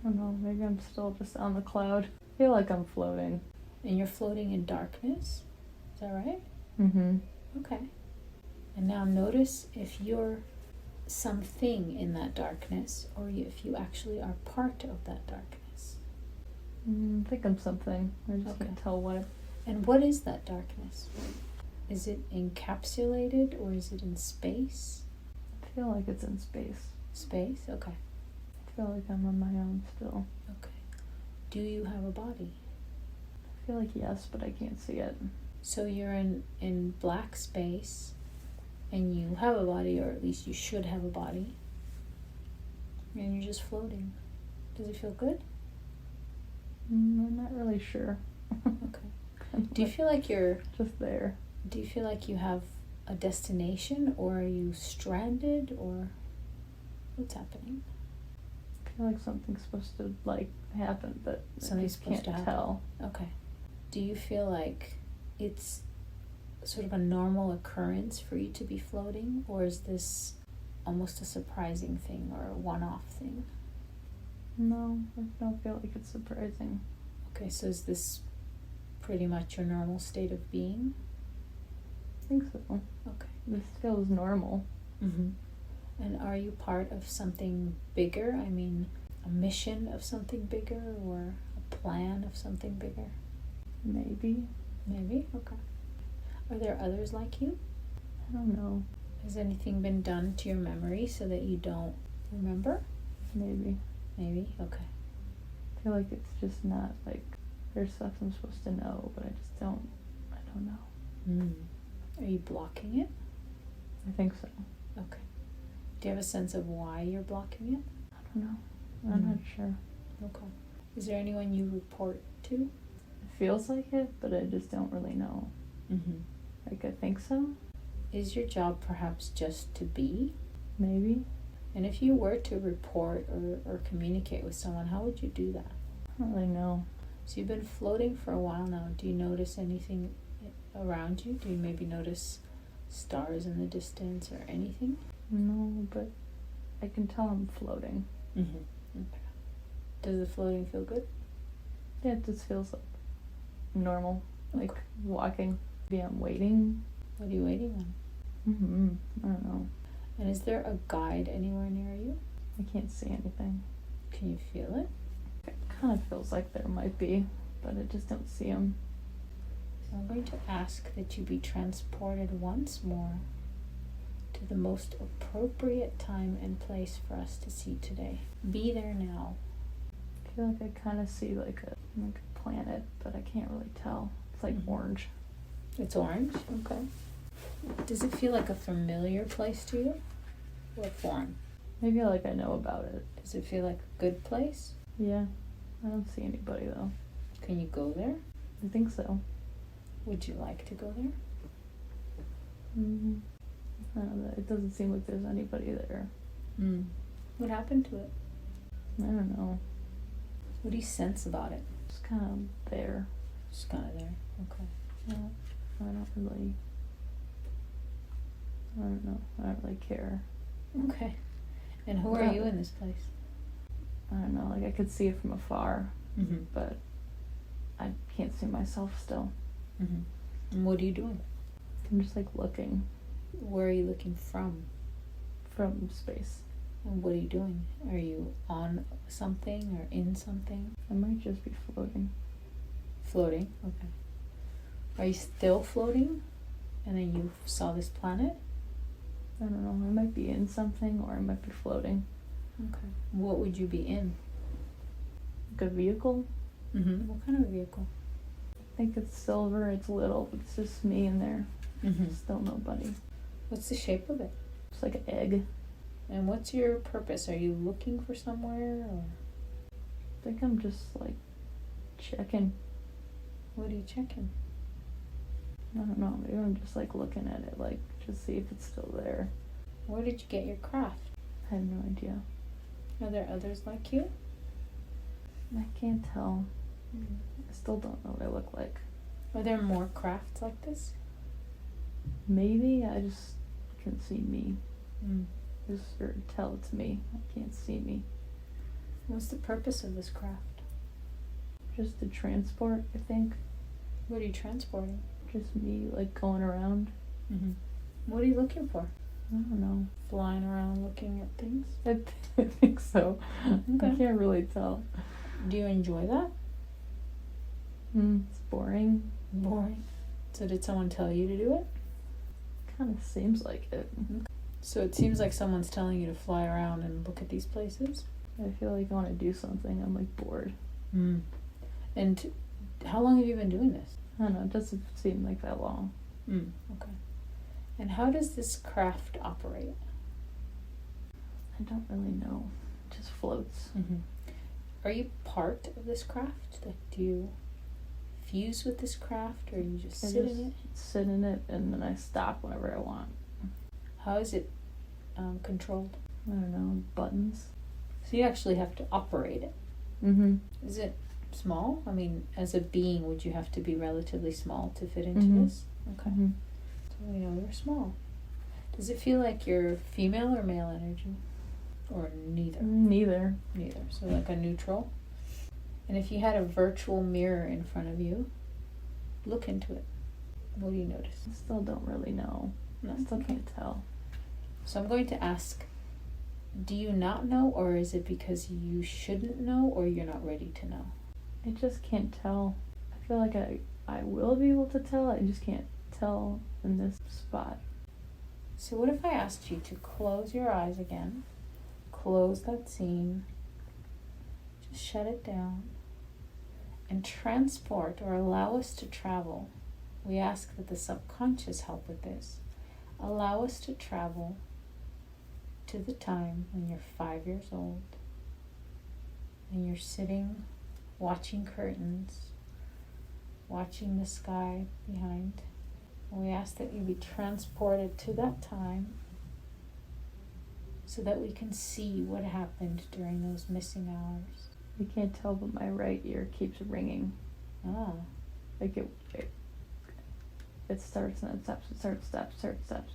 don't know, maybe I'm still just on the cloud. I feel like I'm floating. And you're floating in darkness? Is that right? Mm-hmm. Okay. And now notice if you're something in that darkness, or if you actually are part of that darkness. I think I'm something. I just can't tell what. And what is that darkness? Is it encapsulated, or is it in space? I feel like it's in space. Space? Okay. I feel like I'm on my own still. Okay. Do you have a body? I feel like yes, but I can't see it. So you're in black space, and you have a body, or at least you should have a body, and you're just floating. Does it feel good? I'm not really sure. Okay. Do you feel like you're just there? Do you feel like you have a destination, or are you stranded, or what's happening? I feel like something's supposed to happen, but Something's supposed to happen. Tell. Okay. Do you feel like it's sort of a normal occurrence for you to be floating, or is this almost a surprising thing or a one-off thing? No, I don't feel like it's surprising. Okay, so is this pretty much your normal state of being? I think so. Okay. This feels normal. Mm-hmm. And are you part of something bigger? I mean, a mission of something bigger, or a plan of something bigger? Maybe. Maybe? Okay. Are there others like you? I don't know. Has anything been done to your memory so that you don't remember? Maybe. Maybe? Okay. I feel like it's just not there's stuff I'm supposed to know, but I don't know. Are you blocking it? I think so. Okay. Do you have a sense of why you're blocking it? I don't know. I'm not sure. Okay. Is there anyone you report to? It feels like it, but I just don't really know. I think so. Is your job perhaps just to be? Maybe. And if you were to report or communicate with someone, how would you do that? I don't really know. So you've been floating for a while now. Do you notice anything around you? Do you maybe notice stars in the distance or anything? No, but I can tell I'm floating. Okay. Does the floating feel good? Yeah, it just feels like normal. Okay. Like walking. Maybe I'm waiting. What are you waiting on? I don't know. And is there a guide anywhere near you? I can't see anything. Can you feel it? It kind of feels like there might be, but I just don't see them. So I'm going to ask that you be transported once more to the most appropriate time and place for us to see today. Be there now. I feel like I kind of see like a planet, but I can't really tell. It's orange. It's orange? Okay. Does it feel like a familiar place to you? Or foreign? Maybe I know about it. Does it feel like a good place? Yeah. I don't see anybody though. Can you go there? I think so. Would you like to go there? I don't know. It doesn't seem like there's anybody there. What happened to it? I don't know. What do you sense about it? It's kind of there. Just kind of there. Okay. Yeah. I don't know. I don't really care. Okay. And who are you in this place? I don't know. I could see it from afar, but I can't see myself still. And what are you doing? I'm just looking. Where are you looking from? From space. And what are you doing? Are you on something or in something? I might just be floating. Floating? Okay. Are you still floating? And then you saw this planet? I don't know. I might be in something or I might be floating. Okay. What would you be in? Like a vehicle? What kind of vehicle? I think it's silver. It's little. It's just me in there. Still nobody. What's the shape of it? It's like an egg. And what's your purpose? Are you looking for somewhere? Or? I think I'm just checking. What are you checking? I don't know. Maybe I'm just looking at it, just see if it's still there. Where did you get your craft? I have no idea. Are there others like you? I can't tell. I still don't know what I look like. Are there more crafts like this? Maybe I just can see me. Mm. Just tell it's me. I can't see me. What's the purpose of this craft? Just to transport, I think. What are you transporting? Just me, like, going around. Mm-hmm. What are you looking for? I don't know. Flying around looking at things? I think so. Okay. I can't really tell. Do you enjoy that? It's boring. Boring. So did someone tell you to do it? Kind of seems like it. So it seems like someone's telling you to fly around and look at these places? I feel like I want to do something. I'm, like, bored. And how long have you been doing this? I don't know. It doesn't seem like that long. Okay. And how does this craft operate? I don't really know. It just floats. Are you part of this craft? Like, do you fuse with this craft, or you just sit in it? Sit in it, and then I stop whenever I want. How is it controlled? I don't know. Buttons. So you actually have to operate it. Is it small? I mean, as a being, would you have to be relatively small to fit into this? Okay. So we know you're small. Does it feel like you're female or male energy? Or neither? Neither. Neither. So like a neutral. And if you had a virtual mirror in front of you, look into it. What do you notice? I still don't really know. No? I still can't tell. So I'm going to ask, do you not know, or is it because you shouldn't know, or you're not ready to know? I just can't tell. I feel like I will be able to tell. I just can't tell in this spot. So what if I asked you to close your eyes again, close that scene, just shut it down, and transport or allow us to travel. We ask that the subconscious help with this. Allow us to travel to the time when you're 5 years old and you're sitting watching curtains, watching the sky behind. And we ask that you be transported to that time so that we can see what happened during those missing hours. I can't tell, but my right ear keeps ringing. Ah. Like it starts and it stops, it starts, stops, starts, stops.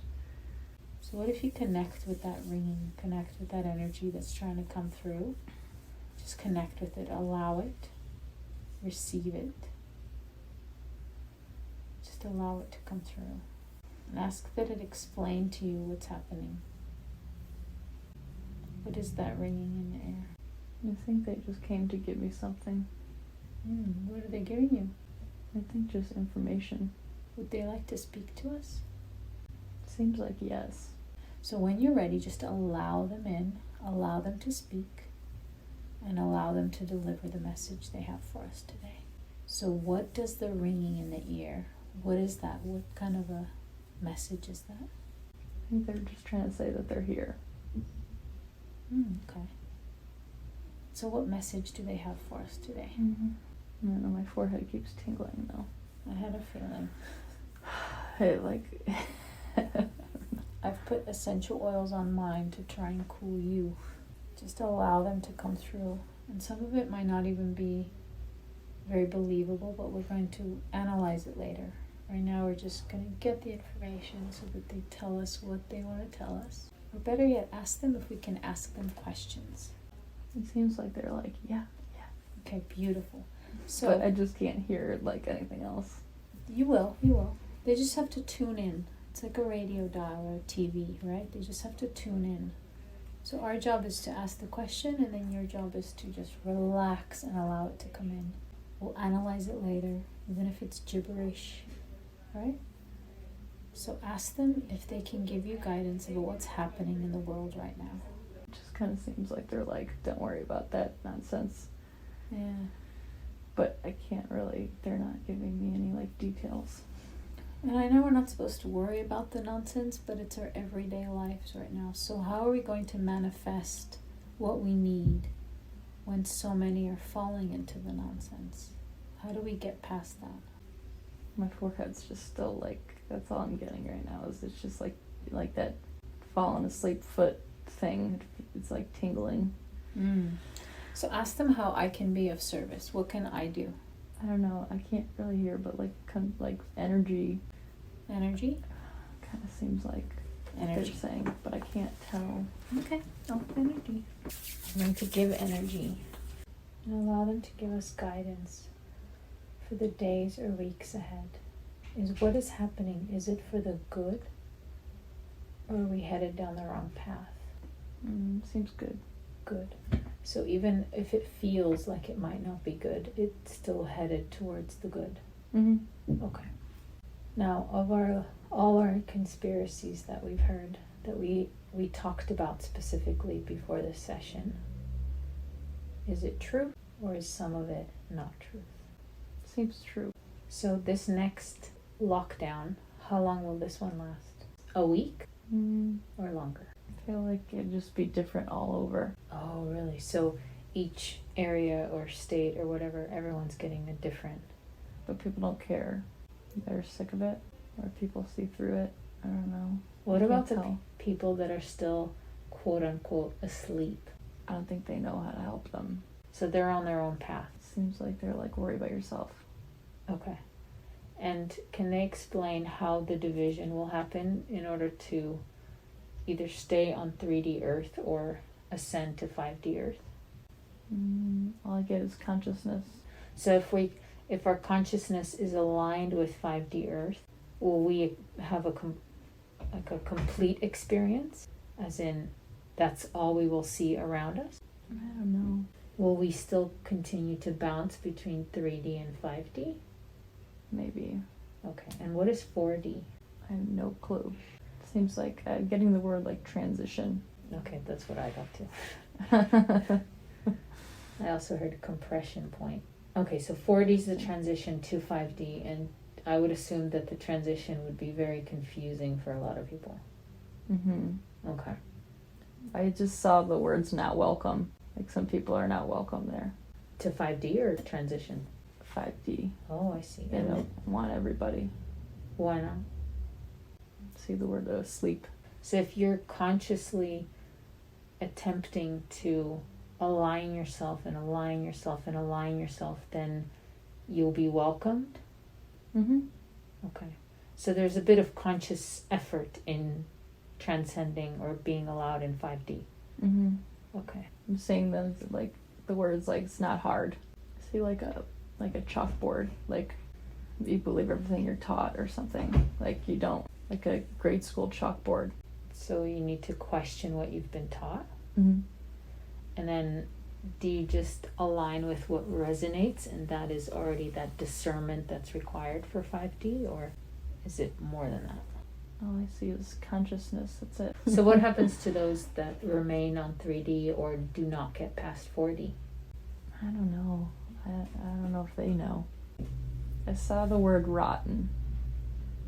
So what if you connect with that ringing, connect with that energy that's trying to come through? Just connect with it, allow it, receive it. Just allow it to come through. And ask that it explain to you what's happening. What is that ringing in the air? I think they just came to give me something. What are they giving you? I think just information. Would they like to speak to us? Seems like yes. So when you're ready, just allow them in, allow them to speak, and allow them to deliver the message they have for us today. So what does the ringing in the ear, what is that? What kind of a message is that? I think they're just trying to say that they're here. Okay. So what message do they have for us today? I don't know, my forehead keeps tingling though. I had a feeling. Hey, like... I've put essential oils on mine to try and cool you. Just allow them to come through. And some of it might not even be very believable, but we're going to analyze it later. Right now we're just going to get the information so that they tell us what they want to tell us. Or better yet, ask them if we can ask them questions. It seems like they're like, yeah. Okay, beautiful. So But I just can't hear like anything else. You will. They just have to tune in. It's like a radio dial or a TV, right? They just have to tune in. So our job is to ask the question, and then your job is to just relax and allow it to come in. We'll analyze it later, even if it's gibberish, right? So ask them if they can give you guidance about what's happening in the world right now. It just kind of seems like they're like, don't worry about that nonsense. Yeah. But I can't really, they're not giving me any like details. And I know we're not supposed to worry about the nonsense, but it's our everyday lives right now. So how are we going to manifest what we need when so many are falling into the nonsense? How do we get past that? My forehead's just still like, that's all I'm getting right now is it's just like that falling asleep foot thing. It's like tingling. So ask them how I can be of service. What can I do? I don't know. I can't really hear, but like energy. Energy? Kind of seems like what they're Energy. saying, but I can't tell. Okay. Oh, energy. I'm going to give energy and allow them to give us guidance for the days or weeks ahead. Is what is happening, is it for the good? Or are we headed down the wrong path? Seems good. Good. So even if it feels like it might not be good, it's still headed towards the good. Mm-hmm. Okay. Now, of all our conspiracies that we've heard, that we talked about specifically before this session, is it true or is some of it not true? Seems true. So this next lockdown, how long will this one last? A week or longer? I feel like it'd just be different all over. Oh, really? So each area or state or whatever, everyone's getting a different... But people don't care. They're sick of it, or people see through it. I don't know. What I about can't the tell. people that are still quote-unquote asleep? I don't think they know how to help them. So they're on their own path. Seems like they're like, worry about yourself. Okay. And can they explain how the division will happen in order to either stay on 3D Earth or ascend to 5D Earth? All I get is consciousness. So if our consciousness is aligned with 5D Earth, will we have a complete experience? As in, that's all we will see around us? I don't know. Will we still continue to bounce between 3D and 5D? Maybe. Okay. And what is 4D? I have no clue. Seems like getting the word like transition. Okay, that's what I got too. I also heard compression point. Okay, so 4D is the transition to 5D, and I would assume that the transition would be very confusing for a lot of people. Okay. I just saw the words not welcome. Like some people are not welcome there. To 5D or transition? 5D. Oh, I see. They don't want everybody. Why not? See the word asleep. So if you're consciously attempting to align yourself and align yourself and align yourself, then you'll be welcomed? Okay. So there's a bit of conscious effort in transcending or being allowed in 5D. Okay. I'm saying those like the words like it's not hard. See like a chalkboard, like you believe everything you're taught or something. Like you don't, like a grade school chalkboard. So you need to question what you've been taught? Mm-hmm. And then do you just align with what resonates, and that is already that discernment that's required for 5D, or is it more than that? All I see is consciousness, that's it. So what happens to those that remain on 3D or do not get past 4D? I don't know. I don't know if they know. I saw the word rotten.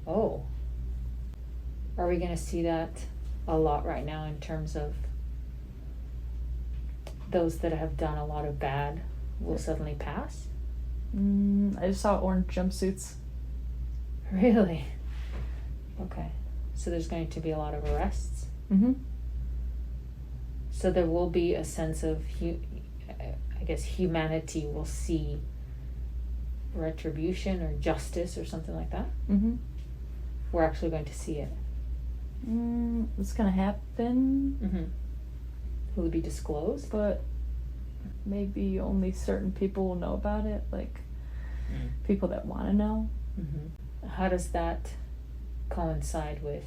Oh. Are we going to see that a lot right now in terms of those that have done a lot of bad will suddenly pass? I just saw orange jumpsuits. Really? Okay. So there's going to be a lot of arrests? So there will be a sense of, I guess, humanity will see retribution or justice or something like that? We're actually going to see it. It's gonna happen, Will it be disclosed? but maybe only certain people will know about it, like people that want to know. How does that coincide with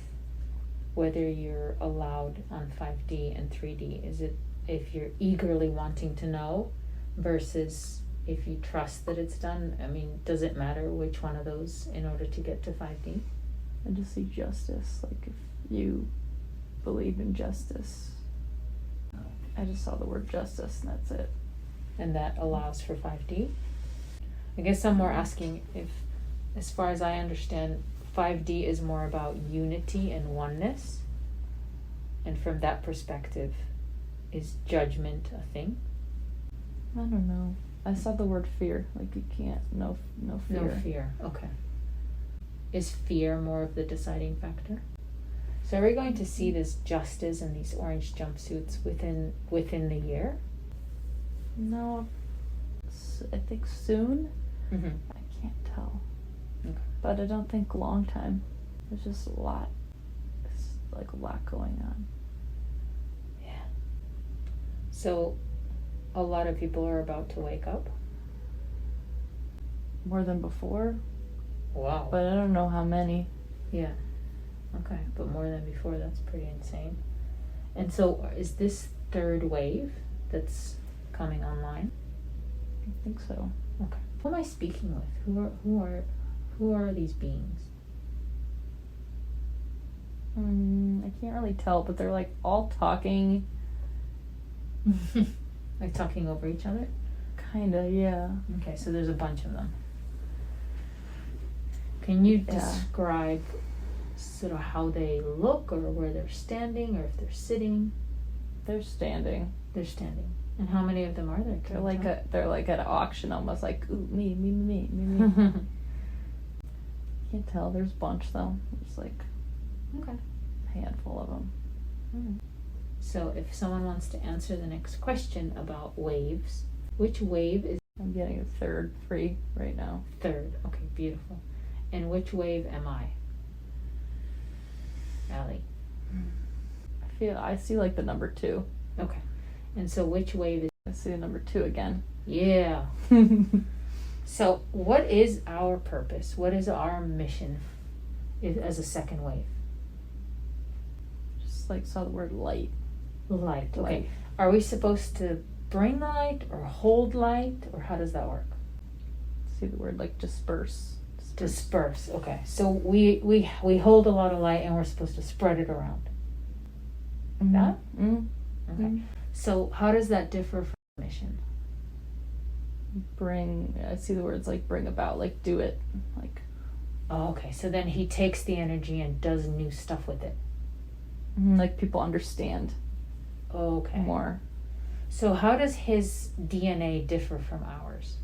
whether you're allowed on 5D and 3D? Is it if you're eagerly wanting to know versus if you trust that it's done? I mean, does it matter which one of those in order to get to 5D? I just see justice, like if you believe in justice. I just saw the word justice and that's it. And that allows for 5D? I guess I'm more asking if, as far as I understand, 5D is more about unity and oneness. And from that perspective, is judgment a thing? I don't know. I saw the word fear, like you can't, no fear. No fear, okay. Is fear more of the deciding factor? So are we going to see this justice and these orange jumpsuits within the year? No, I think soon. I can't tell. Okay. But I don't think long time. There's just a lot. like a lot going on. Yeah. So a lot of people are about to wake up. More than before, Wow. but I don't know how many. Yeah. Okay, but more than before, that's pretty insane. And so is this third wave that's coming online? I think so. Okay. Who am I speaking with? Who are these beings? I can't really tell, but they're like all talking. Like talking over each other? Kinda, yeah. Okay, so there's a bunch of them. Can you Yeah. describe sort of how they look, or where they're standing, or if they're sitting? They're standing. They're standing. And how many of them are there? They're like at an auction, almost like, ooh, me. Can't tell. There's a bunch though. There's like Okay. a handful of them. Mm. So if someone wants to answer the next question about waves, which wave is I'm getting a third free right now. third? Okay, beautiful. And which wave am I? Allie. I see like the number 2. Okay. And so which wave is... I see the number 2 again. Yeah. So what is our purpose? What is our mission as a second wave? Just like saw the word light. Light. Okay. Light. Are we supposed to bring light or hold light, or how does that work? See the word like disperse. Disperse. Okay. So we hold a lot of light and we're supposed to spread it around. That? Mm-hmm. Okay. So how does that differ from mission? I see the words like bring about, like do it, like. Oh, okay. So then he takes the energy and does new stuff with it. Like people understand. Okay. More. So how does his DNA differ from ours?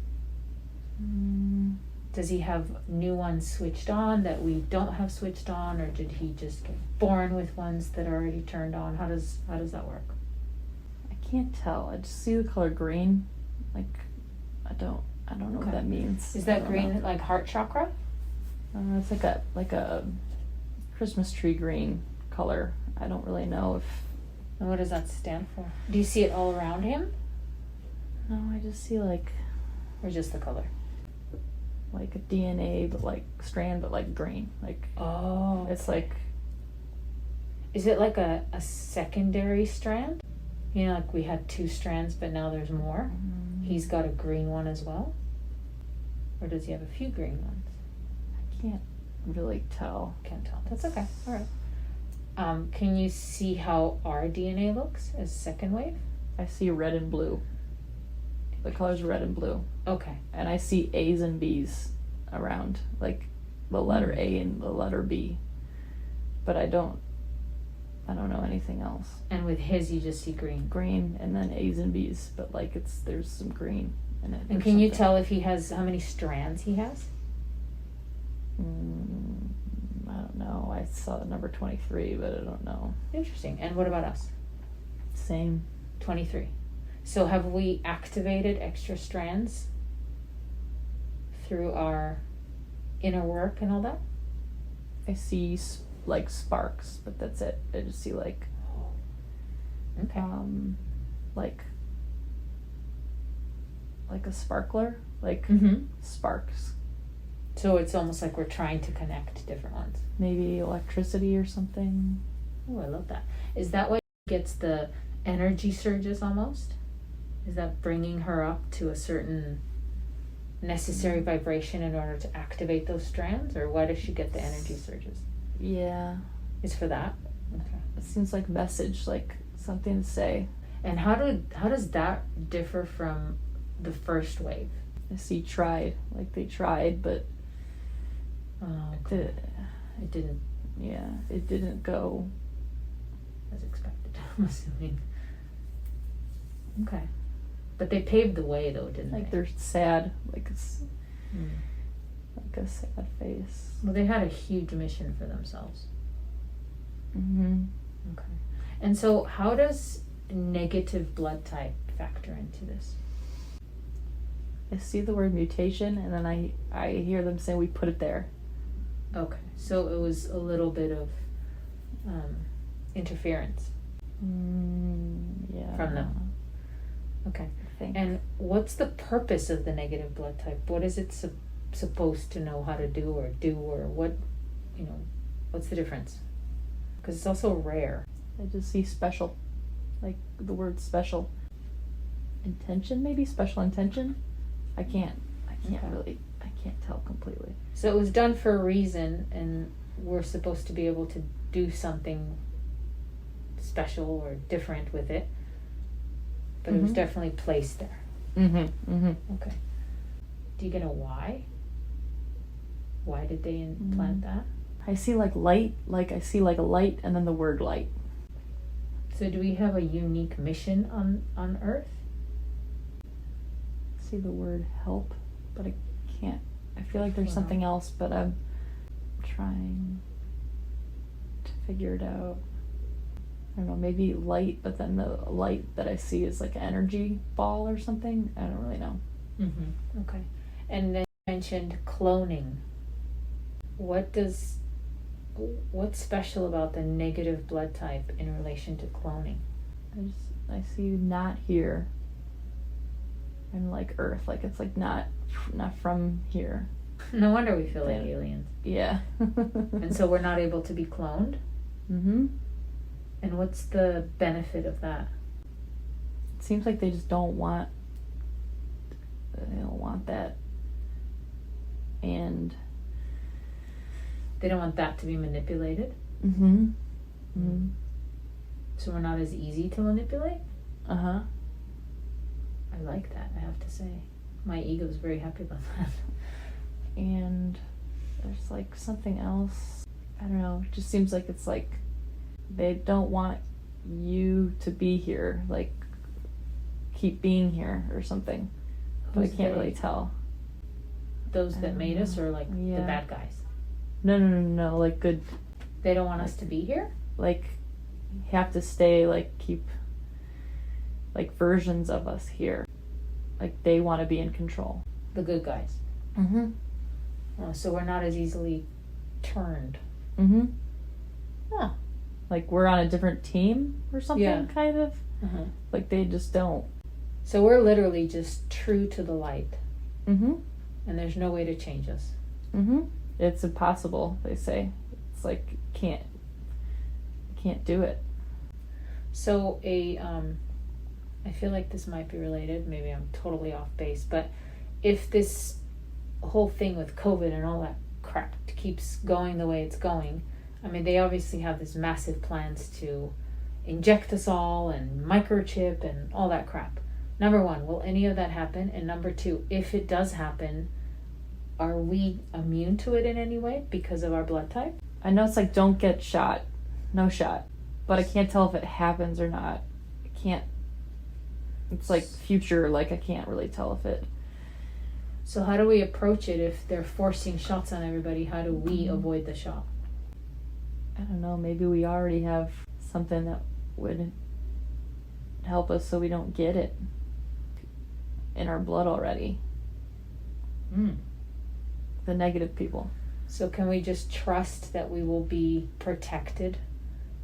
Does he have new ones switched on that we don't have switched on, or did he just get born with ones that are already turned on? How does that work? I can't tell. I just see the color green. Like I don't know Okay. what that means. Is I that don't green know. like heart chakra? It's like a Christmas tree green color. I don't really know if. And what does that stand for? Do you see it all around him, No, I just see like or just the color? a DNA, but like strand, but like green. Like Oh. it's like. Is it like a secondary strand? You know, like we had 2 strands, but now there's more. He's got a green one as well? Or does he have a few green ones? I can't really tell. Can't tell. That's okay. All right. Can you see how our DNA looks as second wave? I see red and blue. The color's red and blue. Okay. And I see A's and B's around, like the letter A and the letter B. But I don't know anything else. And with his, you just see green. Green and then A's and B's, but like there's some green in it. And can you tell if he has, how many strands he has? I don't know. I saw the number 23, but I don't know. Interesting. And what about us? Same. 23. So have we activated extra strands through our inner work and all that? I see like sparks, but that's it. I just see like Okay. like a sparkler, like Mm-hmm. sparks. So it's almost like we're trying to connect different ones. Maybe electricity or something. Oh, I love that. Is that what gets the energy surges almost? Is that bringing her up to a certain necessary vibration in order to activate those strands? Or why does she get the energy surges? Yeah. It's for that? Okay. It seems like message, like something to say. And how does that differ from the first wave? I see tried, like they tried, but Oh, it didn't it didn't go. as expected, I'm assuming. Okay. But they paved the way though, didn't Like they? they're sad, like it's Mm. like a sad face. Well, they had a huge mission for themselves. Mm-hmm. Okay. And so how does negative blood type factor into this? I see the word mutation, and then I hear them say we put it there. Okay. So it was a little bit of interference Yeah. from them. Okay. I think. And what's the purpose of the negative blood type? What is it supposed to know how to do or what, what's the difference? Because it's also rare. I just see special, like the word special. Intention, maybe? Special intention? I can't tell completely. So it was done for a reason, and we're supposed to be able to do something special or different with it. But it was definitely placed there. Okay. Do you get a why? Why did they implant that? I see like light, I see like a light and then the word light. So do we have a unique mission on Earth? I see the word help, but I can't. I feel like there's something else, but I'm trying to figure it out. I don't know, maybe light, but then the light that I see is like an energy ball or something. I don't really know. Okay. And then you mentioned cloning. What's special about the negative blood type in relation to cloning? I see not here. And like Earth, like it's like not from here. No wonder we feel like aliens. Yeah. And so we're not able to be cloned? And what's the benefit of that? It seems like they just don't want that. And they don't want that to be manipulated? So we're not as easy to manipulate? I like that, I have to say. My ego is very happy about that. And there's like something else. I don't know. It just seems like it's like they don't want you to be here. Like keep being here or something. But I can't really tell. Those that made us or like the bad guys? No. Like good. They don't want us to be here? Like have to stay, like keep like versions of us here. Like they want to be in control. The good guys? So we're not as easily turned. Huh. Like we're on a different team or something, kind of. Like they just don't. So we're literally just true to the light. And there's no way to change us. It's impossible, they say. It's like can't do it. So I feel like this might be related. Maybe I'm totally off base, but if this whole thing with COVID and all that crap keeps going the way it's going, I mean, they obviously have this massive plans to inject us all and microchip and all that crap. Number one, will any of that happen? And number two, if it does happen, are we immune to it in any way because of our blood type? I know it's like don't get shot, no shot, but I can't tell if it happens or not. I can't. It's like future, like I can't really tell if it. So how do we approach it if they're forcing shots on everybody? How do we avoid the shot? I don't know, maybe we already have something that would help us so we don't get it in our blood already. The negative people. So can we just trust that we will be protected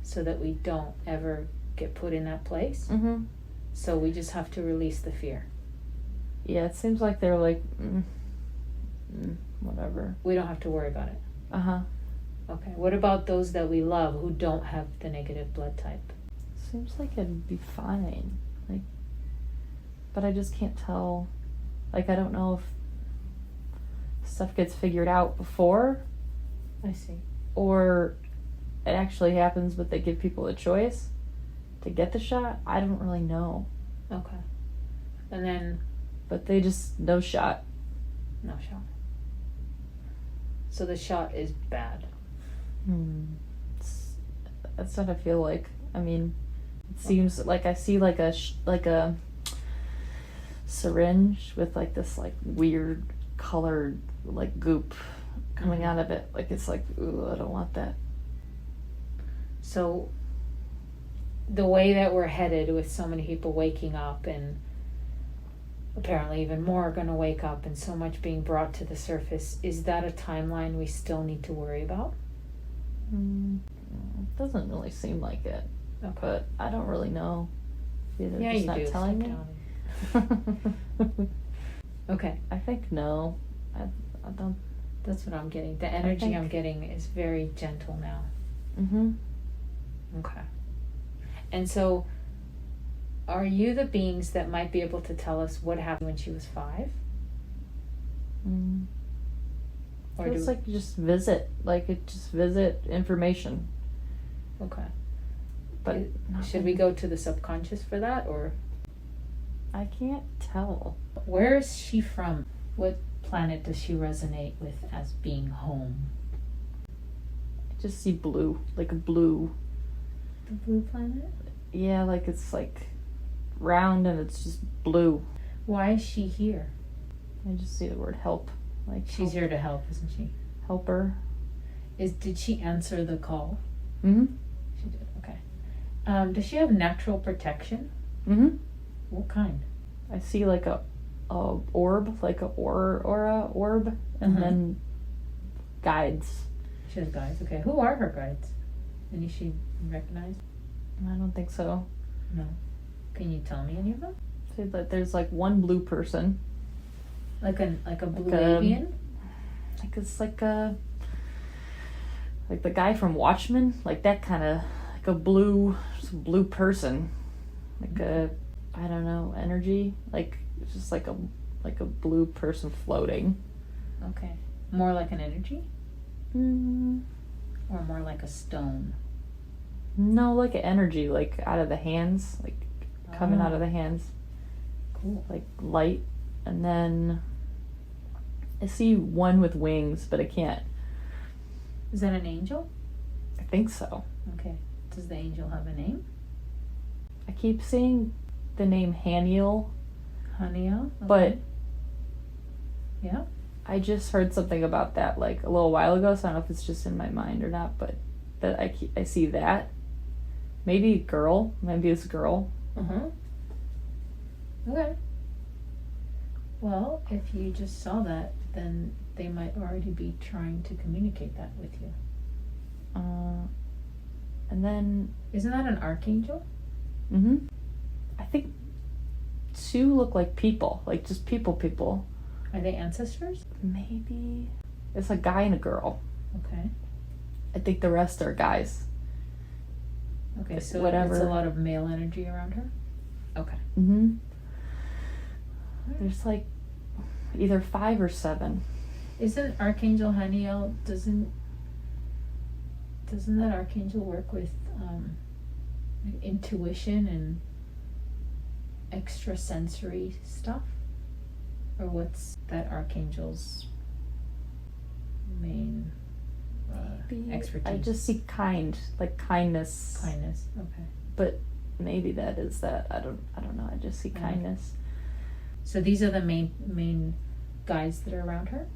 so that we don't ever get put in that place? So we just have to release the fear. Yeah, it seems like they're like, whatever. We don't have to worry about it. Okay. What about those that we love who don't have the negative blood type? Seems like it'd be fine. Like, but I just can't tell. Like, I don't know if stuff gets figured out before. I see. Or it actually happens, but they give people a choice to get the shot. I don't really know. Okay. And then... But they just, no shot. No shot. So the shot is bad. That's what I feel like. I mean, it seems like I see like a syringe with like this like weird colored like goop coming out of it. Like it's like, ooh, I don't want that. So the way that we're headed with so many people waking up and apparently even more are going to wake up and so much being brought to the surface, is that a timeline we still need to worry about? It doesn't really seem like it, Okay. but I don't really know. Either Yeah, just you not do. telling Stop me. telling. Okay. I think no. I don't. That's what I'm getting. The energy think- I'm getting is very gentle now. Mm-hmm. Okay. And so, are you the beings that might be able to tell us what happened when she was 5? Mm. Or It's do like just visit, visit information. okay. But Should we go to the subconscious for that, or I can't tell. where is she from? What planet does she resonate with as being home? I just see blue, like a blue. The blue planet? Yeah, like it's like round and it's just blue. Why is she here? I just see the word help. Like She's here to help, isn't she? helper. Did she answer the call? Mm-hmm. She did. Okay. Does she have natural protection? Mm-hmm. What kind? I see like a orb, like a aura orb, and Uh-huh. then guides. She has guides. Okay. Who are her guides? Any she recognized? I don't think so. No. Can you tell me any of them? See that there's like one blue person. Like a blue Like, avian? Like it's like a like the guy from Watchmen, like that kind of like a blue person, like a I don't know energy, like it's just like a blue person floating. Okay. More like an energy? Mm, Or more like a stone? no, like an energy, like out of the hands, like coming out of the hands, Cool. like light, and then I see one with wings, but I can't. Is that an angel? I think so. Okay. Does the angel have a name? I keep seeing the name Haniel, Hania? Okay. but Yeah? I just heard something about that like a little while ago, so I don't know if it's just in my mind or not, but that I see that. Maybe it's a girl. Uh-huh. Okay. Well, if you just saw that, then they might already be trying to communicate that with you. And then, Isn't that an archangel? I think 2 look like people, like just people. Are they ancestors? Maybe it's a guy and a girl. Okay. I think the rest are guys. Okay, so Whatever. it's a lot of male energy around her? Okay. Mm-hmm. There's like either 5 or 7. Isn't Archangel Haniel, doesn't that archangel work with like intuition and extrasensory stuff? Or what's that archangel's main expertise? I just see kindness. Kindness. Okay. But maybe that is that. I don't know. I just see kindness. So these are the main guides that are around her?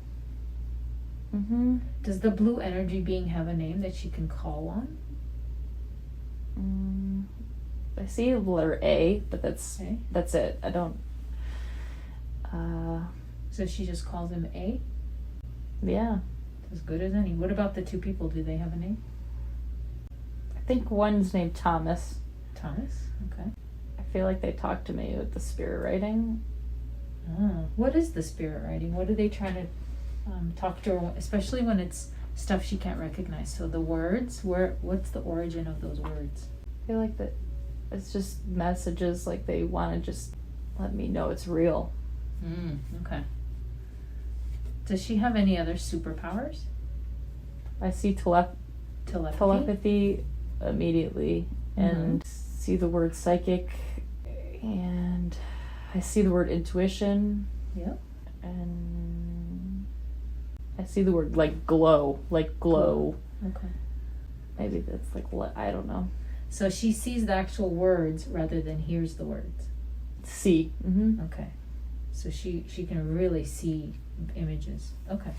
Mm-hmm. Does the blue energy being have a name that she can call on? I see the letter A, but that's Okay. it. I don't. So she just calls him A? Yeah. As good as any. What about the 2 people? Do they have a name? I think one's named Thomas. Thomas? Okay. I feel like they talked to me with the spirit writing. Oh. What is the spirit writing? What are they trying to talk to her, especially when it's stuff she can't recognize? So the words, what's the origin of those words? I feel like that it's just messages, like they want to just let me know it's real. Okay. Does she have any other superpowers? I see telepathy immediately, and see the word psychic, and I see the word intuition. Yep. And I see the word like glow. Okay. Maybe that's like, I don't know. So she sees the actual words rather than hears the words. See. Mm-hmm. Okay. So she can really see images. Okay.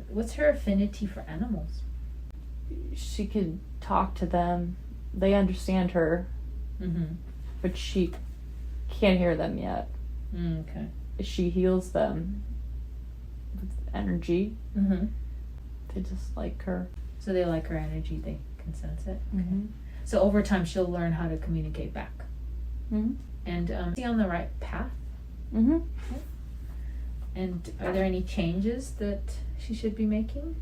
What's her affinity for animals? She could talk to them. They understand her, but she can't hear them yet. Okay. She heals them with energy. They just like her. So they like her energy. They can sense it. Okay. Mm-hmm. So over time, she'll learn how to communicate back. Mm-hmm. And is she on the right path? Mm-hmm. And are there any changes that she should be making?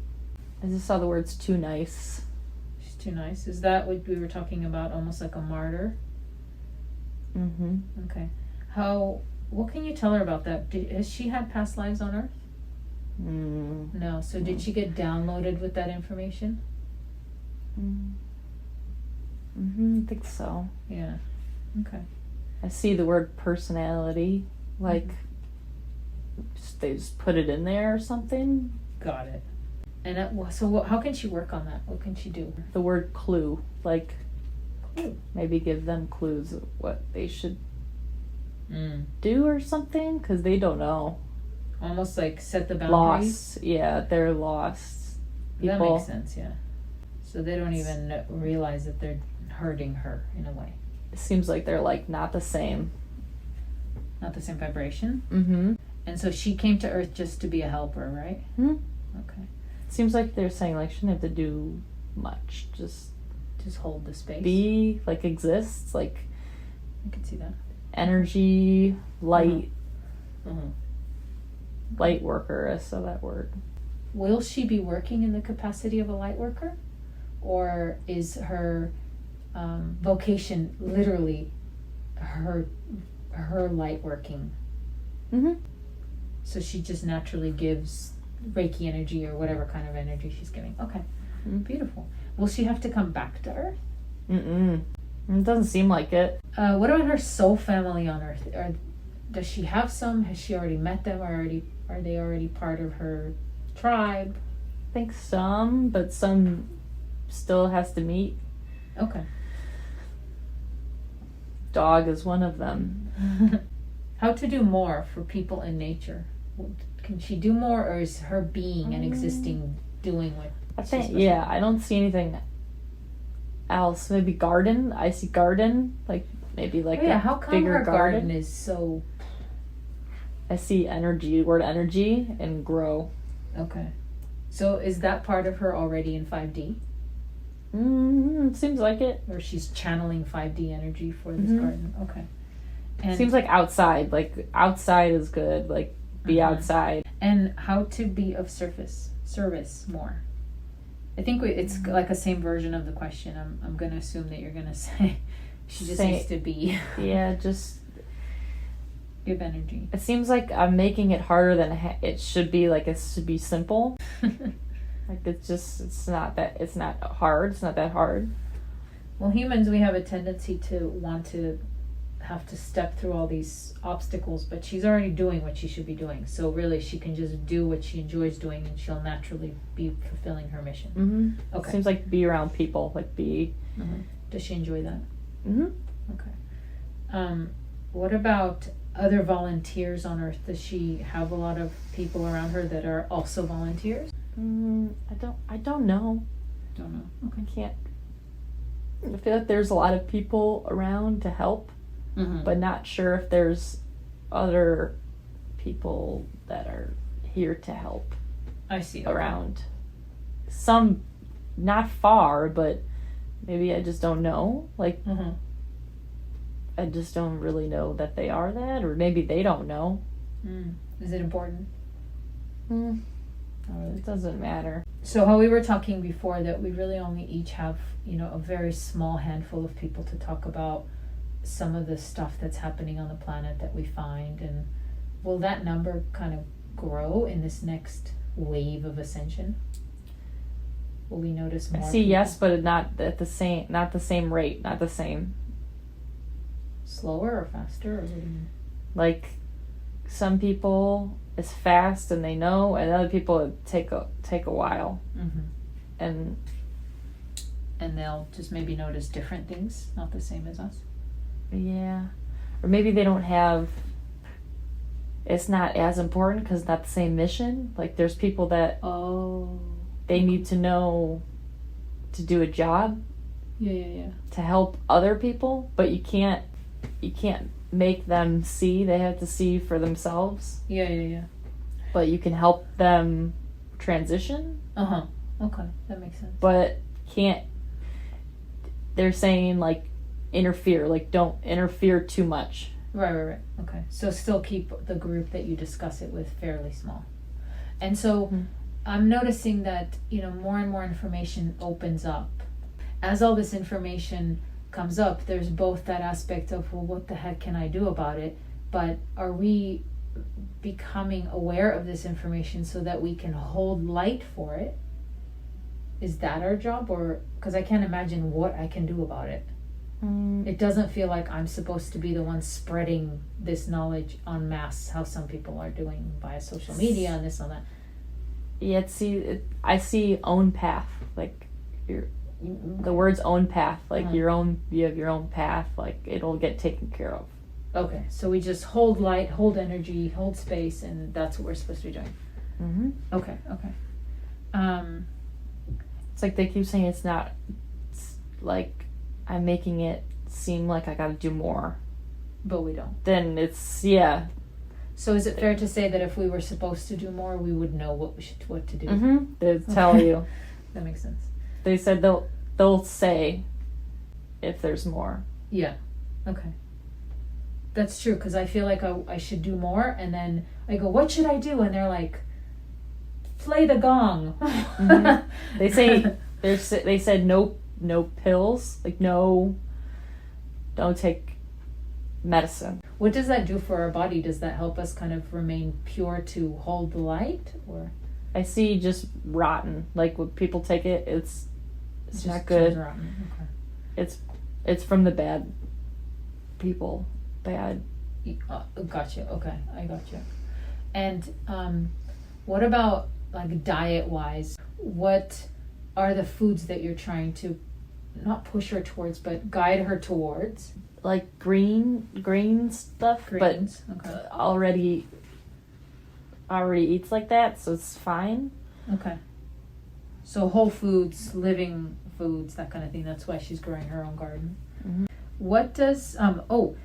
I just saw the words too nice. She's too nice. Is that what we were talking about? Almost like a martyr? Mm-hmm. Okay. What can you tell her about that? Has she had past lives on Earth? Mm. No. So did she get downloaded with that information? Mm-hmm. I think so. Yeah. Okay. I see the word personality, like they just put it in there or something. Got it. And how can she work on that? What can she do? The word clue, like Clue. maybe give them clues of what they should do or something, because they don't know. Almost like set the boundaries. Lost, yeah, they're lost. That People, makes sense, yeah. So they don't even realize that they're hurting her in a way. it seems like they're like not the same. Not the same vibration. Mm-hmm. And so she came to Earth just to be a helper, right? Hmm. Okay. Seems like they're saying like shouldn't have to do much, just Hold the space. be, like exists, like I can see that. energy, light, Mm-hmm. light worker. I saw that word. Will she be working in the capacity of a light worker? Or is her vocation literally her light working? Mm-hmm. So she just naturally gives Reiki energy or whatever kind of energy she's giving. Okay. Mm. Beautiful. Will she have to come back to Earth? Mm-mm. It doesn't seem like it. What about her soul family on Earth? Does she have some? Has she already met them? Are they already part of her tribe? I think some, but some still has to meet. Okay. Dog is one of them. How to do more for people in nature? Can she do more, or is her being and existing doing what? I think, yeah, I don't see anything else. Maybe garden. I see garden, like maybe like how come bigger her garden is so? I see energy, word energy, and grow. Okay. So is that part of her already in 5D? Seems like it. Or she's channeling 5D energy for this garden? Okay. And Seems like outside. Like outside is good. Like be outside. And how to be of service more. I think it's like a same version of the question. I'm going to assume that you're going to say she just needs to be. Yeah, just give energy. It seems like I'm making it harder than it should be. Like it should be simple. Like it's not hard. It's not that hard. Well, humans, we have a tendency to want to have to step through all these obstacles, but she's already doing what she should be doing. So really, she can just do what she enjoys doing, and she'll naturally be fulfilling her mission. Mm-hmm. Okay. Seems like be around people. Like be. Mm-hmm. Does she enjoy that? Mm-hmm. Okay. What about other volunteers on Earth? Does she have a lot of people around her that are also volunteers? I don't know. Don't know. I can't. I feel like there's a lot of people around to help, but not sure if there's other people that are here to help. I see. Around. Some not far, but maybe I just don't know. Like, I just don't really know that they are that, or maybe they don't know. Is it important? It doesn't matter. So how we were talking before, that we really only each have, a very small handful of people to talk about some of the stuff that's happening on the planet that we find, and will that number kind of grow in this next wave of ascension? Will we notice more? I see people? yes, but not the same rate, not the same. Slower or faster, or what do you mean? Like some people it's fast and they know, and other people it take a while. And they'll just maybe notice different things, not the same as us. Yeah, or maybe they don't have. It's not as important because it's not the same mission. Like there's people that they need to know to do a job. Yeah. To help other people, but you can't make them see. They have to see for themselves. Yeah. But you can help them transition. Okay, that makes sense. But they're saying like interfere, like don't interfere too much. Right. Okay. So still keep the group that you discuss it with fairly small. And so I'm noticing that, more and more information opens up. As all this information comes up, there's both that aspect of, well, what the heck can I do about it? But are we becoming aware of this information so that we can hold light for it? Is that our job? Or, because I can't imagine what I can do about it. It doesn't feel like I'm supposed to be the one spreading this knowledge en masse, how some people are doing via social media and this and that. Yeah, I see own path, like the words own path, like you have your own path, like it'll get taken care of. Okay, so we just hold light, hold energy, hold space, and that's what we're supposed to be doing. Mm-hmm. Okay. It's like they keep saying it's like I'm making it seem like I gotta do more. But we don't. Then it's, yeah. So is it fair to say that if we were supposed to do more, we would know what to do? Mm-hmm. They tell you. That makes sense. They said they'll say if there's more. Yeah. Okay. That's true, because I feel like I should do more, and then I go, what should I do? And they're like, play the gong. Mm-hmm. They said no pills, like don't take medicine. What does that do for our body? Does that help us kind of remain pure to hold the light, or? I see just rotten. Like when people take it, it's It's not good. Rotten. Okay. It's from the bad people. Bad. Gotcha. Okay, I gotcha. And what about like diet wise? What are the foods that you're trying to not push her towards, but guide her towards? Like green stuff, Greens. but Okay. already eats like that, so it's fine. Okay. So whole foods, living foods, that kind of thing. That's why she's growing her own garden. Mm-hmm. What does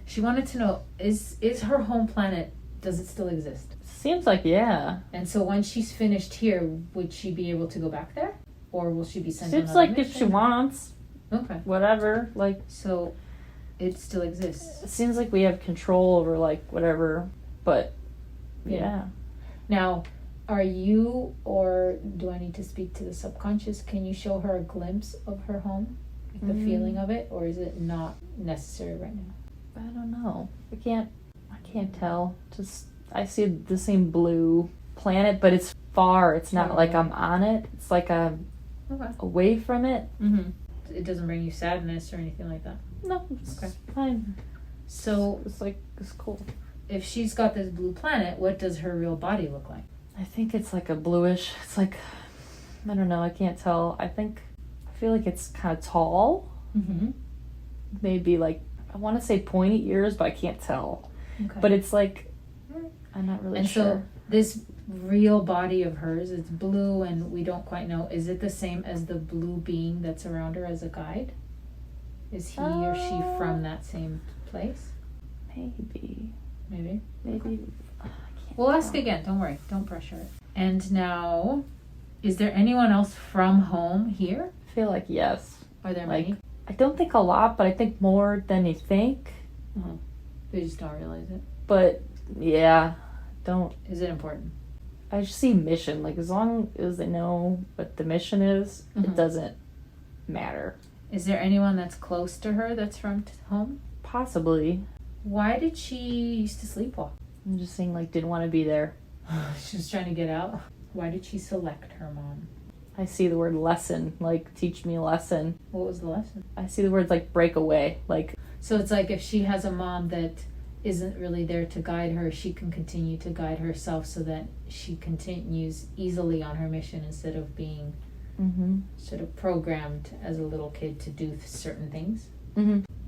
she wanted to know, is her home planet, does it still exist? Seems like, yeah. And so when she's finished here, would she be able to go back there, or will she be sent on Seems another like mission? if she wants, Okay. whatever. Like, So it still exists. it seems like we have control over like whatever, but Yeah. yeah. Now, are you, or do I need to speak to the subconscious? Can you show her a glimpse of her home? Like the feeling of it, or is it not necessary right now? I don't know. I can't tell. Just I see the same blue planet, but it's far. It's not like I'm on it. It's like I'm away from it. Mm-hmm. It doesn't bring you sadness or anything like that? No, it's Okay. fine. So It's cool. if she's got this blue planet, what does her real body look like? I think it's like a bluish. It's like, I don't know. I can't tell. I feel like it's kind of tall. Mm-hmm. Maybe like, I want to say pointy ears, but I can't tell. Okay. But it's like, I'm not really and sure. so this real body of hers, it's blue, and we don't quite know. Is it the same as the blue being that's around her as a guide? Is he or she from that same place? Maybe. Maybe. Okay. We'll ask again. Don't worry. Don't pressure it. And now, is there anyone else from home here? I feel like yes. Are there Like, many? I don't think a lot, but I think more than you think. We just don't realize it. But yeah, don't. Is it important? I just see mission. Like as long as they know what the mission is, it doesn't matter. Is there anyone that's close to her that's from home? Possibly. Why did she used to sleepwalk? I'm just saying, like, didn't want to be there. She was trying to get out. Why did she select her mom? I see the word lesson, like teach me a lesson. What was the lesson? I see the words like break away, like. So it's like if she has a mom that isn't really there to guide her, she can continue to guide herself so that she continues easily on her mission instead of being sort of programmed as a little kid to do certain things.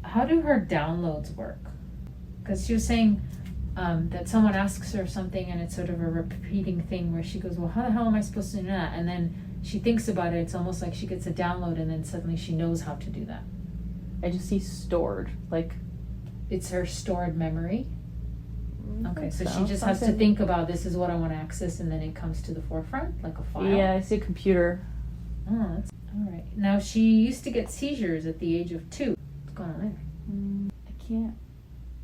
How do her downloads work? Because she was saying that someone asks her something and it's sort of a repeating thing where she goes, well, how the hell am I supposed to do that? And then she thinks about it. It's almost like she gets a download and then suddenly she knows how to do that. I just see stored, like. It's her stored memory. Okay, so she Sounds just has to something. think about this is what I want to access, and then it comes to the forefront like a file. Yeah, I see a computer. Oh, that's all right. Now, she used to get seizures at the age of 2. What's going on there?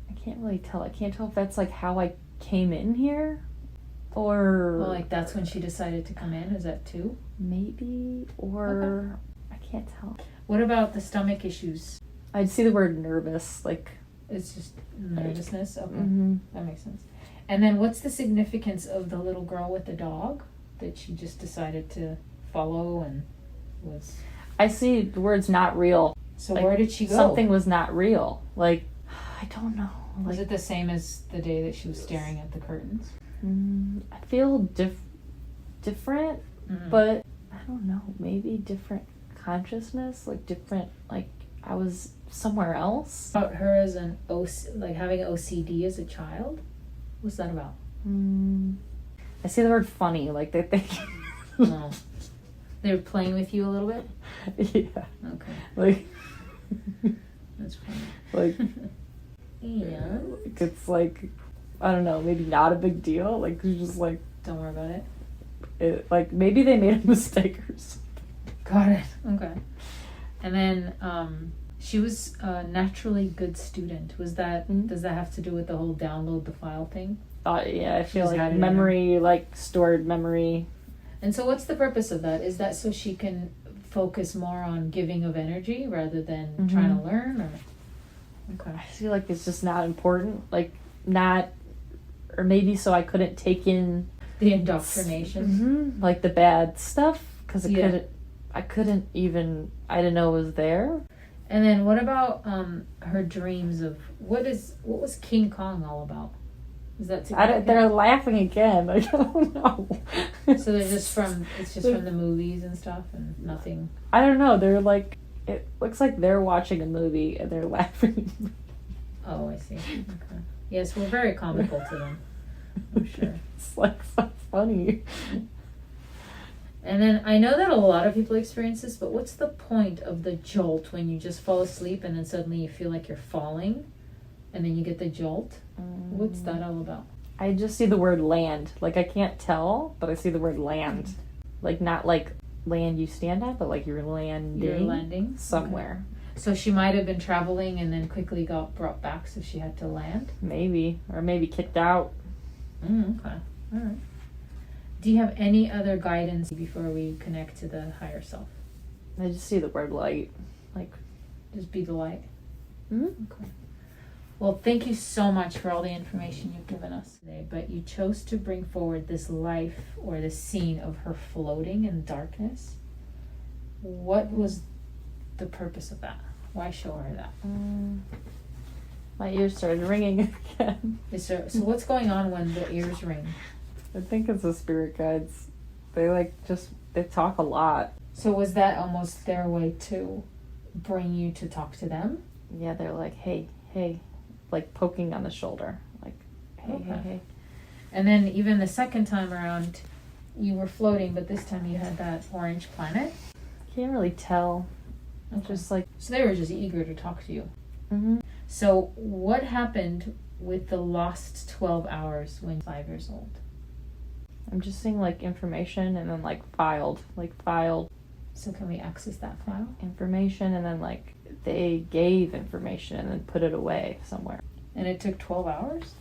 I can't really tell. I can't tell if that's like how I came in here, or Well, like that's when she decided to come in. Is that 2? maybe, or I can't tell. What about the stomach issues? I'd see the word nervous, like. It's just nervousness. Okay, Mm-hmm. that makes sense. And then, what's the significance of the little girl with the dog that she just decided to follow and was? I see the words not real. So Like, where did she go? Something was not real. Like, I don't know. Was Like, it the same as the day that she was staring at the curtains? I feel different, Mm-hmm. but I don't know. Maybe different consciousness, like different. Like I was somewhere else. About her as an like having OCD as a child. What's that about? I see the word funny. Like they think. Oh. They're playing with you a little bit? Yeah. Okay. Like. That's funny. Like. Yeah. It's like, I don't know. Maybe not a big deal. Like it's just like. Don't worry about it. Like maybe they made a mistake or something. Got it. Okay. And then she was a naturally good student. Was that does that have to do with the whole download the file thing? Yeah, I feel She's had like it in memory, like stored memory. And so what's the purpose of that? Is that so she can focus more on giving of energy rather than trying to learn, or? Okay. I feel like it's just not important. Like not, or maybe so I couldn't take in The indoctrination. like the bad stuff because Yeah. I couldn't even, I didn't know it was there. And then what about her dreams of what was King Kong all about? Is that They're laughing again. I don't know. So they're just from the movies and stuff and nothing. I don't know. They're like, it looks like they're watching a movie and they're laughing. Oh, I see. Okay. Yes, we're very comical to them. I'm sure. It's like so funny. And then I know that a lot of people experience this, but what's the point of the jolt when you just fall asleep and then suddenly you feel like you're falling and then you get the jolt? What's that all about? I just see the word land. Like I can't tell, but I see the word land. Like not like land you stand at, but like you're landing. You're landing somewhere. Okay. So she might have been traveling and then quickly got brought back, so she had to land? Maybe. Or maybe kicked out. Okay. All right. Do you have any other guidance before we connect to the higher self? I just see the word light. Like, just be the light. Mm-hmm. Okay. Well, thank you so much for all the information you've given us today. But you chose to bring forward this life or this scene of her floating in darkness. What was the purpose of that? Why show her that? My ears started ringing again. So what's going on when the ears ring? I think it's the spirit guides. They they talk a lot. So was that almost their way to bring you to talk to them? Yeah, they're like, hey, like poking on the shoulder. Like, hey. And then even the second time around, you were floating, but this time you had that orange planet? Can't really tell. Okay. Just like... So they were just eager to talk to you. Mm-hmm. So what happened with the lost 12 hours when you were 5 years old? I'm just seeing like information and then like filed. So can we access that file? Information and then like they gave information and then put it away somewhere. And it took 12 hours?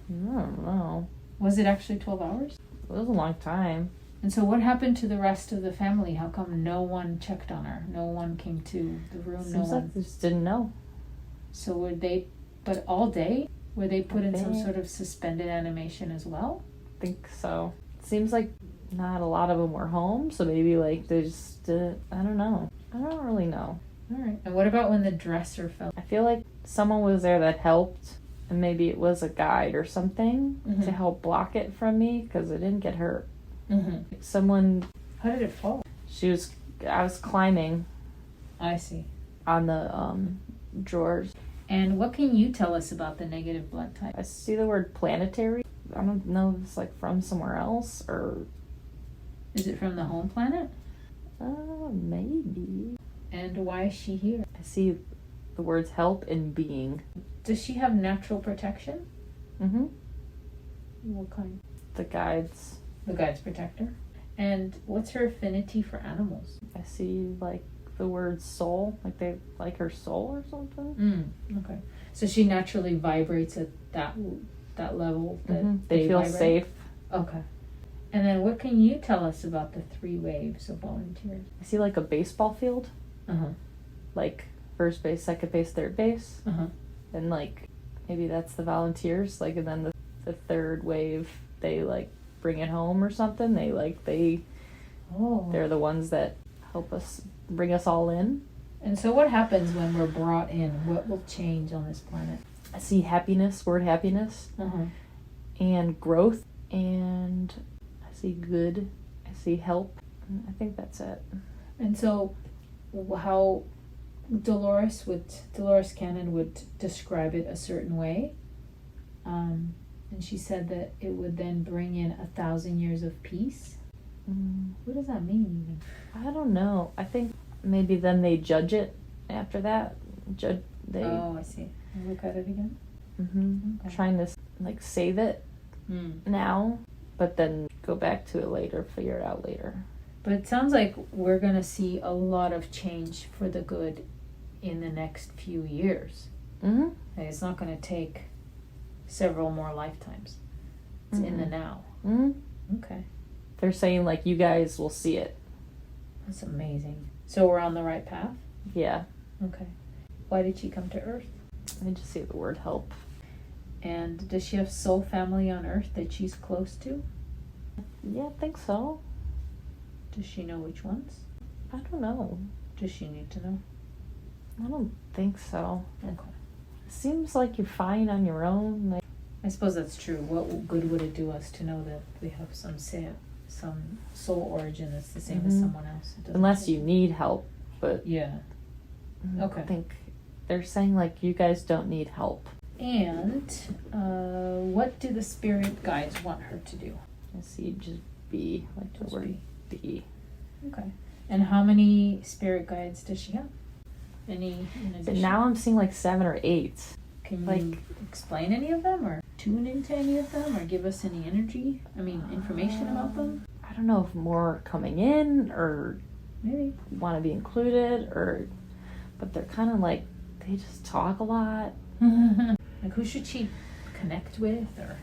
I don't know. Was it actually 12 hours? It was a long time. And so what happened to the rest of the family? How come no one checked on her? No one came to the room? Seems like they just didn't know. So but all day? Were they put in some Okay. sort of suspended animation as well? I think so. Seems like not a lot of them were home, so maybe like they just I don't know. I don't really know. All right. And what about when the dresser fell? I feel like someone was there that helped, and maybe it was a guide or something to help block it from me because I didn't get hurt. Mm-hmm. Someone... How did it fall? I was climbing I see. on the drawers. And what can you tell us about the negative blood type? I see the word planetary. I don't know if it's like from somewhere else or... Is it from the home planet? Maybe. And why is she here? I see the words help and being. Does she have natural protection? Mm-hmm. What kind? The guides. The guides protect her. And what's her affinity for animals? I see like the word soul, like they like her soul or something. Okay. So she naturally vibrates at that level that They feel vibrate? safe. Okay. And then what can you tell us about the 3 waves of volunteers? I see like a baseball field, Uh-huh. like first base, second base, third base, Uh-huh. and like maybe that's the volunteers. Like, and then the third wave, they like bring it home or something. Oh. They're the ones that help us bring us all in. And so what happens when we're brought in? What will change on this planet? I see happiness, word happiness, Uh-huh. and growth, and I see good, I see help. I think that's it. And so how Dolores Cannon would describe it a certain way. And she said that it would then bring in 1,000 years of peace. What does that mean even? I don't know. I think maybe then they judge it after that. Oh, I see. Look at it again. Okay. Trying to like save it now, but then go back to it later, figure it out later. But it sounds like we're going to see a lot of change for the good in the next few years. Mm-hmm. Like, it's not going to take several more lifetimes. It's in the now. Mm-hmm. Okay. They're saying like you guys will see it. That's amazing. So we're on the right path? Yeah. Okay. Why did she come to Earth? I just see the word help. And does she have soul family on Earth that she's close to? Yeah, I think so. Does she know which ones? I don't know. Does she need to know? I don't think so. Okay. Seems like you're fine on your own. Like, I suppose that's true. What good would it do us to know that we have some soul origin that's the same as someone else? It doesn't unless take you need help, but Yeah. Okay. I think they're saying like you guys don't need help. And what do the spirit guides want her to do? I see just be, like the Just word be. Okay. And how many spirit guides does she have? Any in But addition? now I'm seeing like 7 or 8. Can you like- explain any of them or tune into any of them or give us any information about them? I don't know if more coming in or Maybe. want to be included but they're kind of like, they just talk a lot. Like who should she connect with or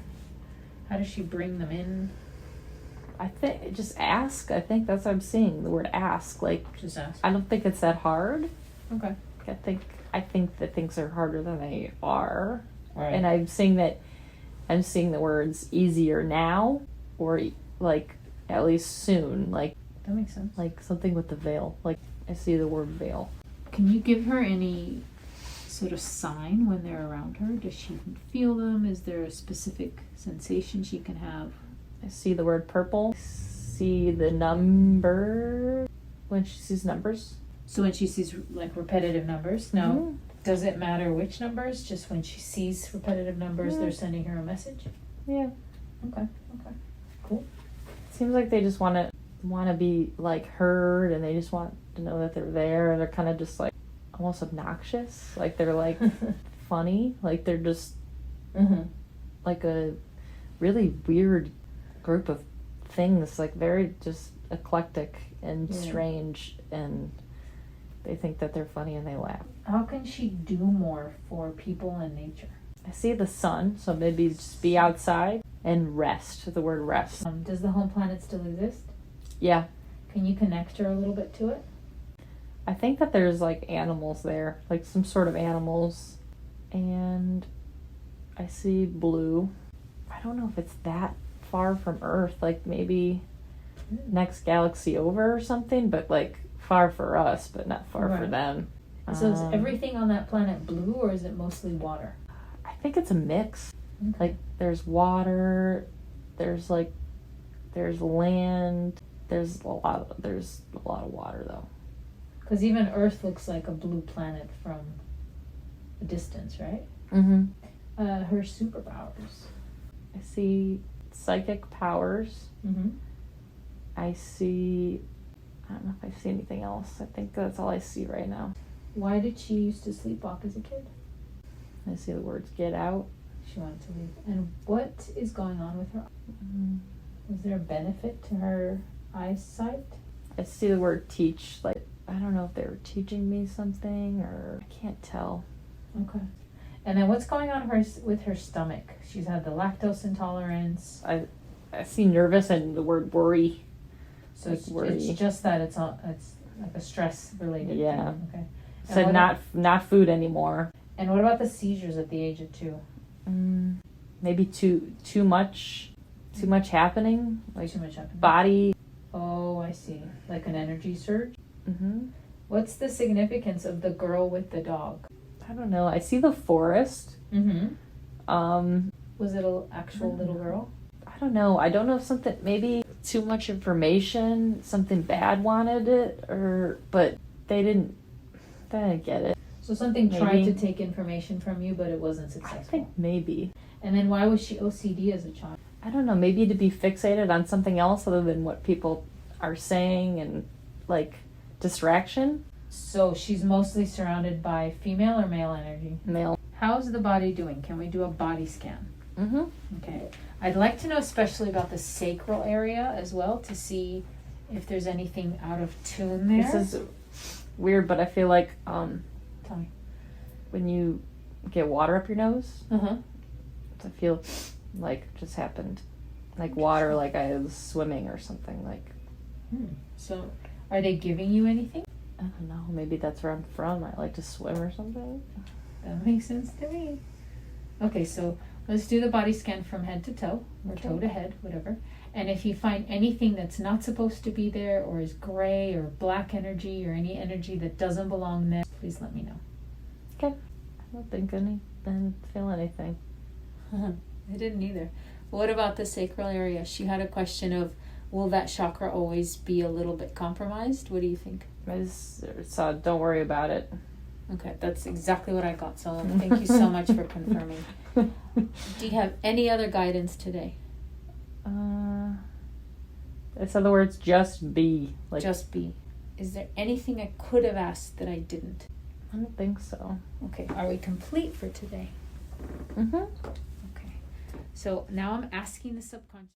how does she bring them in? I think just ask. I think that's what I'm seeing, the word ask. Like, Just ask. I don't think it's that hard. Okay. I think that things are harder than they are. Right. And I'm seeing the words easier now or like at least soon, like That makes sense. something with the veil. Like I see the word veil. Can you give her any sort of sign when they're around her? Does she feel them? Is there a specific sensation she can have? I see the word purple. I see the number when she sees numbers. So when she sees like repetitive numbers, no. Mhm. Does it matter which numbers? Just when she sees repetitive numbers, Yeah. they're sending her a message? Yeah. Okay. Cool. Seems like they just want to be like heard, and they just want to know that they're there. And they're kind of just like almost obnoxious. Like they're like funny. Like they're just like a really weird group of things. Like very just eclectic and strange, and they think that they're funny and they laugh. How can she do more for people and nature? I see the sun, so maybe just be outside and rest. The word rest. Does the home planet still exist? Yeah. Can you connect her a little bit to it? I think that there's like animals there, like some sort of animals. And I see blue. I don't know if it's that far from Earth, like maybe next galaxy over or something, but like far for us, but not far for Right. them. So is everything on that planet blue or is it mostly water? I think it's a mix. Like there's water, there's land, there's a lot of water though. Because even Earth looks like a blue planet from a distance, right? Mm-hmm. Her superpowers. I see psychic powers. Mm-hmm. I don't know if I see anything else. I think that's all I see right now. Why did she used to sleepwalk as a kid? I see the words get out. She wanted to leave. And what is going on with her? Was there a benefit to her eyesight? I see the word teach, like I don't know if they were teaching me something or I can't tell. Okay. And then what's going on with her stomach? She's had the lactose intolerance. I see nervous and the word worry. So Like it's worry. just that it's like a stress related Yeah. thing. Okay. And Said what not food anymore. And what about the seizures at the age of 2? Maybe too much happening. Like Too much happening. body. Oh, I see. Like an energy surge. Mm-hmm. What's the significance of the girl with the dog? I don't know. I see the forest. Mm-hmm. Was it an actual Mm-hmm. little girl? I don't know. I don't know if something, maybe too much information, something bad wanted it, but they didn't get it. So something Maybe. tried to take information from you, but it wasn't successful. I think maybe. And then why was she OCD as a child? I don't know. Maybe to be fixated on something else other than what people are saying and like distraction. So she's mostly surrounded by female or male energy? Male. How's the body doing? Can we do a body scan? Mm-hmm. Okay. I'd like to know especially about the sacral area as well to see if there's anything out of tune there. This is weird, but I feel like Tell me. when you get water up your nose, Uh-huh. I feel like it just happened. Like water, like I was swimming or something. Like, So are they giving you anything? I don't know. Maybe that's where I'm from. I like to swim or something. That makes sense to me. Okay, so let's do the body scan from head to toe, or Okay. toe to head, whatever. And if you find anything that's not supposed to be there, or is gray, or black energy, or any energy that doesn't belong there, please let me know. Okay. I don't think didn't feel anything. I didn't either. What about the sacral area? She had a question of, will that chakra always be a little bit compromised? What do you think? I just saw, don't worry about it. Okay, that's exactly what I got. So thank you so much for confirming. Do you have any other guidance today? It's other words, just be. Like, Just be. Is there anything I could have asked that I didn't? I don't think so. Okay, are we complete for today? Mm-hmm. Okay. So now I'm asking the subconscious.